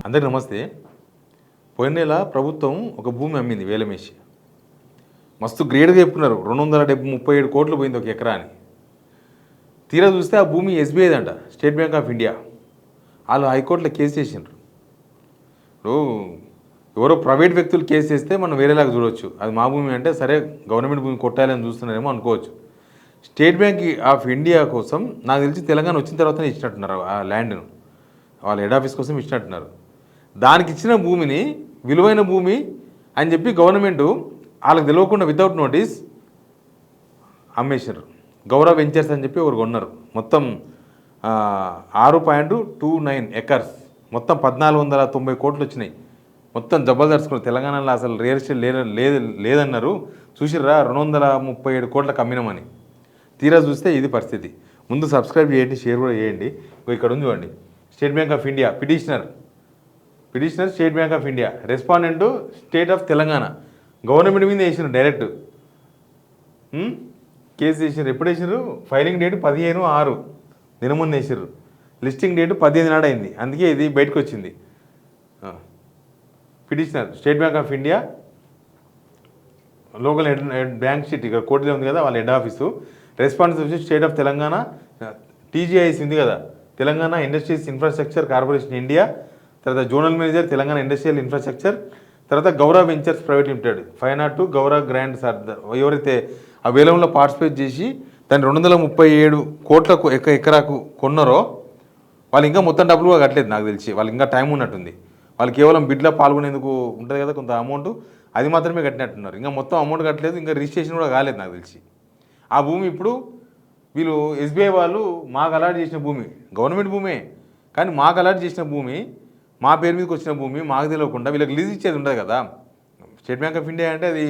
అందరికీ నమస్తే. పోయిన నెల ప్రభుత్వం ఒక భూమి అమ్మింది వేలమేసి. మస్తు గ్రేడ్గా చెప్పుకున్నారు, 237 కోట్లు పోయింది ఒక ఎకరా అని. తీరా చూస్తే ఆ భూమి ఎస్బీఐదంట, స్టేట్ బ్యాంక్ ఆఫ్ ఇండియా. వాళ్ళు హైకోర్టులో కేసు చేసిండ్రు. ఇప్పుడు ఎవరో ప్రైవేట్ వ్యక్తులు కేసు చేస్తే మనం వేరేలాగా చూడవచ్చు. అది మా భూమి అంటే సరే గవర్నమెంట్ భూమి కొట్టాలని చూస్తున్నారేమో అనుకోవచ్చు. స్టేట్ బ్యాంక్ ఆఫ్ ఇండియా కోసం నాకు తెలిసి తెలంగాణ వచ్చిన తర్వాతనే ఇచ్చినట్టున్నారు ఆ ల్యాండ్ను. వాళ్ళ హెడ్ ఆఫీస్ కోసం ఇచ్చినట్టున్నారు. దానికి ఇచ్చిన భూమిని విలువైన భూమి అని చెప్పి గవర్నమెంట్ వాళ్ళకి తెలియకుండా వితౌట్ నోటీస్ అమ్మేశారు. గౌరవ వెంచర్స్ అని చెప్పి ఒకరు కొన్నారు. మొత్తం 6.29 ఎకర్స్, మొత్తం 1490 కోట్లు వచ్చినాయి. మొత్తం జబర్దస్తుకున్నారు. తెలంగాణలో అసలు రియల్ ఎస్టేట్ లేదన్నారు. చూసిర్రా 237 కోట్లకు అమ్మినామని. తీరా చూస్తే ఇది పరిస్థితి. ముందు సబ్స్క్రైబ్ చేయండి, షేర్ కూడా చేయండి. ఇక్కడ ఉంది చూడండి, state Bank of India petitioner State Bank of India, respondent state of Telangana. Government మీద వేసినారు డైరెక్ట్ కేసు వేసినారు. ఎప్పుడు వేసినారు? ఫైలింగ్ డేట్ 15/6 నిన్న వేసినారు. లిస్టింగ్ డేట్ 18 నాడు అయింది. అందుకే ఇది బయటకు వచ్చింది. Petitioner State Bank of India, local head bank sheet ఇక్కడ కోర్టులో ఉంది కదా, వాళ్ళ head office. Responsibility state of Telangana, TGIC ఉంది కదా, Telangana industries infrastructure corporation India. తర్వాత zonal manager Telangana industrial infrastructure. తర్వాత గౌరవ వెంచర్స్ ప్రైవేట్ లిమిటెడ్ 502 గౌరవ గ్రాండ్ సర్దార్. ఎవరైతే ఆ వేలంలో పార్టిసిపేట్ చేసి దాన్ని 237 కోట్లకు ఎకరాకు కొన్నారో వాళ్ళు ఇంకా మొత్తం డబ్బులు కూడా కట్టలేదు నాకు తెలిసి. వాళ్ళకి ఇంకా టైం ఉన్నట్టుంది. వాళ్ళు కేవలం బిడ్లో పాల్గొనేందుకు ఉంటుంది కదా కొంత అమౌంట్, అది మాత్రమే కట్టినట్టున్నారు. ఇంకా మొత్తం అమౌంట్ కట్టలేదు, ఇంకా రిజిస్ట్రేషన్ కూడా కాలేదు నాకు తెలిసి. ఆ భూమి ఇప్పుడు వీళ్ళు ఎస్బీఐ వాళ్ళు మాకు అలాట్ చేసిన భూమి, గవర్నమెంట్ భూమే కానీ మాకు అలాట్ చేసిన భూమి, మా పేరు మీదకి వచ్చిన భూమి మాకు తెలియకుండా వీళ్ళకి లీజ్ ఇచ్చేది ఉండదు కదా. స్టేట్ బ్యాంక్ ఆఫ్ ఇండియా అంటే అది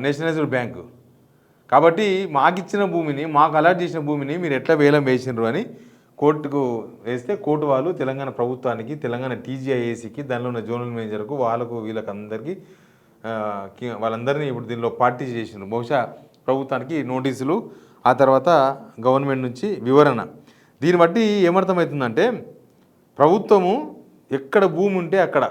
నేషనలైజ్డ్ బ్యాంకు కాబట్టి మాకు ఇచ్చిన భూమిని, మాకు అలాట్ చేసిన భూమిని మీరు ఎట్లా వేలం వేసినారు అని కోర్టుకు వేస్తే కోర్టు వాళ్ళు తెలంగాణ ప్రభుత్వానికి, తెలంగాణ టీజీఐఏసీకి, దానిలో ఉన్న జోనల్ మేనేజర్కు, వాళ్ళకు వీళ్ళకి అందరికీ వాళ్ళందరినీ ఇప్పుడు దీనిలో పార్టీ చేసినారు. బహుశా ప్రభుత్వానికి నోటీసులు, ఆ తర్వాత గవర్నమెంట్ నుంచి వివరణ. దీన్ని బట్టి ఏమర్థమవుతుందంటే ప్రభుత్వము ఎక్కడ భూమి ఉంటే అక్కడ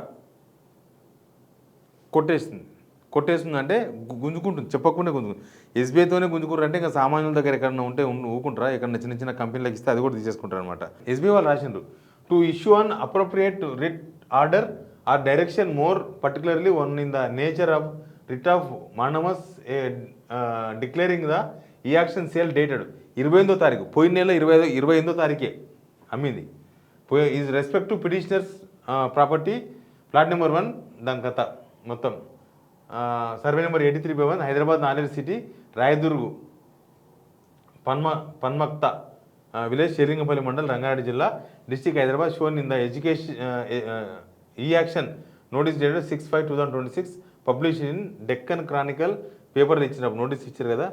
కొట్టేస్తుంది అంటే గుంజుకుంటుంది, చెప్పకుండా గుంజుకుంటుంది. ఎస్బీఐతోనే గుంజుకుంటారు అంటే ఇంకా సామాన్యుల దగ్గర ఎక్కడన్నా ఉంటే ఊకుంటారా? ఎక్కడన్నా చిన్న చిన్న కంపెనీలకు ఇస్తే అది కూడా తీసేసుకుంటారు అనమాట. ఎస్బీఐ వాళ్ళు రాసిండ్రు, to issue an appropriate writ order or direction more particularly one in the nature of writ of mandamus declaring the e auction sale dated 28వ తారీఖు, పోయిన నెల 28వ తారీఖే అమ్మింది. Is respect to petitioners property plot number 1, దాని కథ మొత్తం survey number 83/1, Hyderabad knowledge city, Raidurg, Panmaktha village, Serilingampally mandal, Rangareddy జిల్లా, district Hyderabad. Shown in the education e auction notice dated 6/5/2026, publish in Deccan Chronicle పేపర్లు ఇచ్చినప్పుడు నోటీస్ ఇచ్చారు కదా,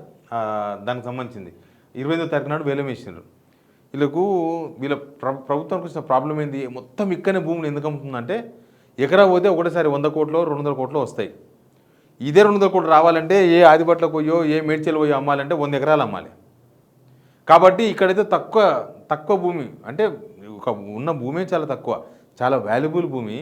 దానికి సంబంధించింది 28వ తారీఖు నాడు వేలం వేసినారు. వీళ్ళ ప్రభుత్వానికి వచ్చిన ప్రాబ్లం ఏంది? మొత్తం ఇక్కడనే భూములు ఎందుకు అమ్ముతుందంటే ఎకరా పోతే ఒకటేసారి 100 కోట్లు 200 కోట్లు వస్తాయి. ఇదే 200 కోట్లు రావాలంటే ఏ ఆదిపట్లకు పోయో ఏ మేడ్చల్ పోయో అమ్మాలంటే 100 ఎకరాలు అమ్మాలి. కాబట్టి ఇక్కడైతే తక్కువ భూమి, అంటే ఒక ఉన్న భూమే చాలా తక్కువ, చాలా వాల్యుబుల్ భూమి.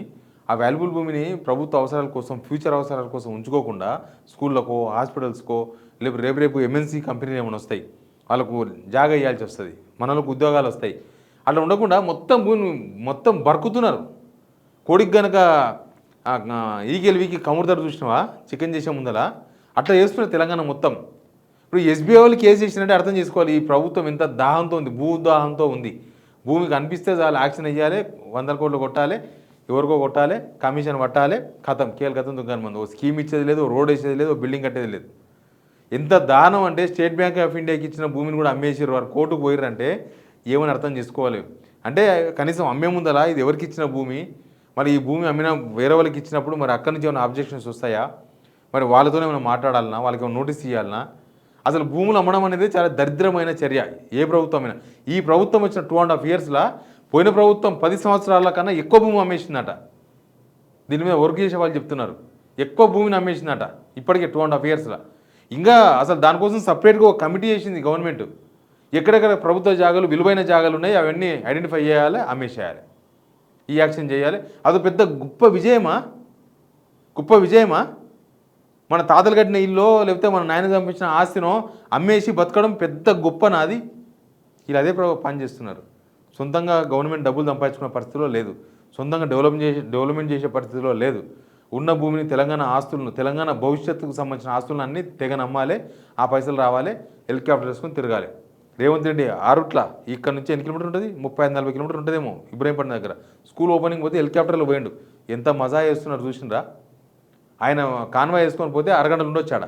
ఆ వాల్యుబుల్ భూమిని ప్రభుత్వ అవసరాల కోసం, ఫ్యూచర్ అవసరాల కోసం ఉంచుకోకుండా స్కూళ్ళకో, హాస్పిటల్స్కో, లేకపోతే రేపు ఎంఎన్సీ కంపెనీలు ఏమైనా వస్తాయి వాళ్ళకు జాగా ఇవ్వాల్సి వస్తుంది, మనలకు ఉద్యోగాలు వస్తాయి. అట్లా ఉండకుండా మొత్తం భూమి మొత్తం బరుకుతున్నారు. కోడికి కనుక ఈగెలివికి కమురుతారు చూసినావా చికెన్ చేసే ముందలా, అట్లా చేస్తున్నారు తెలంగాణ మొత్తం. ఇప్పుడు ఎస్బీఐ వాళ్ళు కేసు చేసినట్టే అర్థం చేసుకోవాలి. ఈ ప్రభుత్వం ఎంత దాహంతో ఉంది, భూదాహంతో ఉంది. భూమికి అనిపిస్తే చాలా యాక్షన్ వేయాలి, 100 కోట్లు కొట్టాలి, ఎవరికో కొట్టాలి, కమిషన్ పట్టాలి, కథం కథం దుకాణం మంది. ఓ స్కీమ్ ఇచ్చేది లేదు, రోడ్ వేసేది లేదు, బిల్డింగ్ కట్టేది లేదు. ఎంత దానం అంటే స్టేట్ బ్యాంక్ ఆఫ్ ఇండియాకి ఇచ్చిన భూమిని కూడా అమ్మేసారు. వారు కోర్టుకు పోయారంటే ఏమని అర్థం చేసుకోవాలి. అంటే కనీసం అమ్మే ముందలా ఇది ఎవరికి ఇచ్చిన భూమి, మరి ఈ భూమి అమ్మినా వేరే వాళ్ళకి ఇచ్చినప్పుడు మరి అక్కడి నుంచి ఏమైనా అబ్జెక్షన్స్ వస్తాయా, మరి వాళ్ళతోనే ఏమైనా మాట్లాడాలన్నా, వాళ్ళకి ఏమైనా నోటీస్ ఇవ్వాలన్నా? అసలు భూములు అమ్మడం అనేది చాలా దరిద్రమైన చర్య ఏ ప్రభుత్వమైనా. ఈ ప్రభుత్వం వచ్చిన 2.5 ఇయర్స్లో పోయిన ప్రభుత్వం 10 సంవత్సరాల కన్నా ఎక్కువ భూమి అమ్మేసిందట. దీని మీద వర్క్ చేసే వాళ్ళు చెప్తున్నారు ఎక్కువ భూమిని అమ్మేసిందట ఇప్పటికే 2.5 ఇయర్స్లో. ఇంకా అసలు దానికోసం సపరేట్గా ఒక కమిటీ చేసింది గవర్నమెంట్. ఎక్కడెక్కడ ప్రభుత్వ జాగాలు, విలువైన జాగాలు ఉన్నాయి అవన్నీ ఐడెంటిఫై చేయాలి, అమ్మేసేయాలి. ఈ యాక్షన్ చేయాలి. అది పెద్ద గొప్ప విజయమా? మన తాతలు కట్టిన ఇల్లు లేకపోతే మన నాయన పంపించిన ఆస్తినో అమ్మేసి బతకడం పెద్ద గొప్ప నాది. వీళ్ళు అదే పని చేస్తున్నారు. సొంతంగా గవర్నమెంట్ డబ్బులు సంపాదించుకునే పరిస్థితిలో లేదు, సొంతంగా డెవలప్మెంట్ చేసే పరిస్థితిలో లేదు. ఉన్న భూమిని తెలంగాణ ఆస్తులను, తెలంగాణ భవిష్యత్తుకు సంబంధించిన ఆస్తులను అన్నీ తెగ నమ్మాలి, ఆ పైసలు రావాలి, హెలికాప్టర్ వేసుకొని తిరగాలి. రేవంత్ రెడ్డి ఆరుట్ల ఇక్కడ నుంచి ఎన్ని కిలోమీటర్ ఉంటుంది, 35-40 కిలోమీటర్ ఉంటుందేమో ఇబ్రాహీంపట్నం దగ్గర. స్కూల్ ఓపెనింగ్ పోతే హెలికాప్టర్లో పోయిండు. ఎంత మజా చేస్తున్నారు చూసినరా. ఆయన కాన్వాయ్ వేసుకొని పోతే అరగంటలు ఉండొచ్చాడ.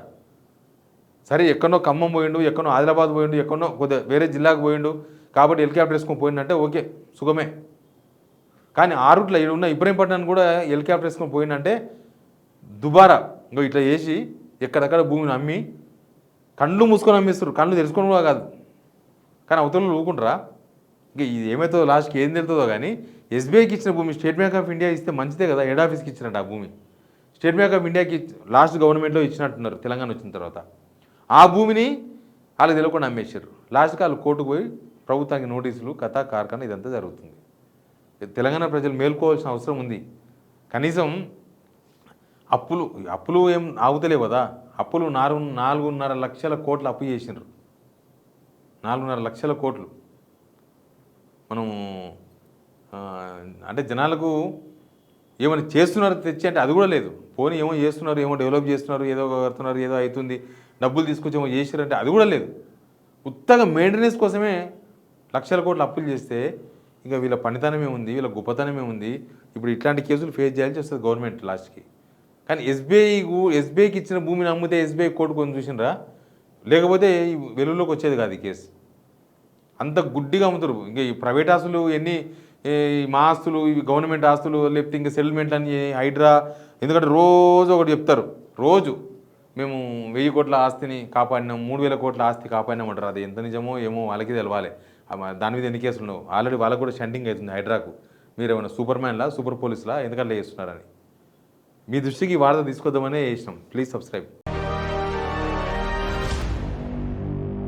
సరే ఎక్కడో ఖమ్మం పోయిండు, ఎక్కడో ఆదిలాబాద్ పోయిండు, ఎక్కడో కొద్దిగా వేరే జిల్లాకు పోయిండు కాబట్టి హెలికాప్టర్ వేసుకొని పోయిందంటే ఓకే, సుఖమే. కానీ ఆరుట్ల ఉన్న ఇబ్రాహీంపట్నాన్ని కూడా హెలికాప్టర్ వేసుకొని పోయిందంటే దుబారా. ఇంకో ఇట్లా చేసి ఎక్కడెక్కడ భూమిని అమ్మి కళ్ళు మూసుకొని అమ్మిస్తారు, కళ్ళు తెలుసుకొని కూడా కాదు. కానీ అవతల ఊరుకుంటారా? ఇంకా ఇది ఏమవుతుందో లాస్ట్కి ఏం తెలుతుందో. కానీ ఎస్బీఐకి ఇచ్చిన భూమి స్టేట్ బ్యాంక్ ఆఫ్ ఇండియా ఇస్తే మంచిదే కదా. హెడ్ ఆఫీస్కి ఇచ్చినట్టు ఆ భూమి స్టేట్ బ్యాంక్ ఆఫ్ ఇండియాకి లాస్ట్ గవర్నమెంట్లో ఇచ్చినట్టున్నారు తెలంగాణ వచ్చిన తర్వాత. ఆ భూమిని వాళ్ళకి తెలియకుండా అమ్మేశారు. లాస్ట్కి వాళ్ళు కోర్టుకు పోయి ప్రభుత్వానికి నోటీసులు, కథ కార్ఖానా ఇదంతా జరుగుతుంది. తెలంగాణ ప్రజలు మేల్కోవాల్సిన అవసరం ఉంది. కనీసం అప్పులు ఏం ఆగుతలేవు కదా. అప్పులు 4.5 లక్షల కోట్లు అప్పు చేసినారు. 4.5 లక్షల కోట్లు. మనం అంటే జనాలకు ఏమైనా చేస్తున్నారు తెచ్చి అంటే అది కూడా లేదు. పోనీ ఏమో చేస్తున్నారు, ఏమో డెవలప్ చేస్తున్నారు, ఏదో కడుతున్నారు, ఏదో అవుతుంది, డబ్బులు తీసుకొచ్చి ఏమో చేసారంటే అది కూడా లేదు. ఉత్తగా మెయింటెనెన్స్ కోసమే లక్షల కోట్లు అప్పులు చేస్తే ఇంకా వీళ్ళ పనితనమే ఉంది, వీళ్ళ గొప్పతనమే ఉంది. ఇప్పుడు ఇట్లాంటి కేసులు ఫేస్ చేయాల్సి వస్తుంది గవర్నమెంట్ లాస్ట్కి. కానీ ఎస్బీఐకి ఇచ్చిన భూమిని అమ్మితే ఎస్బీఐ కోర్టు కొని చూసినరా, లేకపోతే వెలుగులోకి వచ్చేది కాదు ఈ కేసు. అంత గుడ్డిగా అమ్ముతారు. ఇంకా ఈ ప్రైవేట్ ఆస్తులు ఎన్ని, మా ఆస్తులు ఇవి గవర్నమెంట్ ఆస్తులు, లేకపోతే ఇంకా సెటిల్మెంట్ అని హైడ్రా. ఎందుకంటే రోజు ఒకటి చెప్తారు. రోజు మేము 1000 కోట్ల ఆస్తిని కాపాడినాం, 3000 కోట్ల ఆస్తి కాపాడినామంటారు. అది ఎంత నిజమో ఏమో వాళ్ళకి తెలవాలి. దాని మీద ఎన్ని కేసులు ఉండవు. ఆల్రెడీ వాళ్ళకు కూడా షంటింగ్ అవుతుంది హైడ్రాకు. మీరు ఏమైనా సూపర్ పోలీసులా ఎందుకంటే చేస్తున్నారని. మీ దృష్టికి ఈ వార్త తీసుకొద్దామనే చేసినాం. Please subscribe.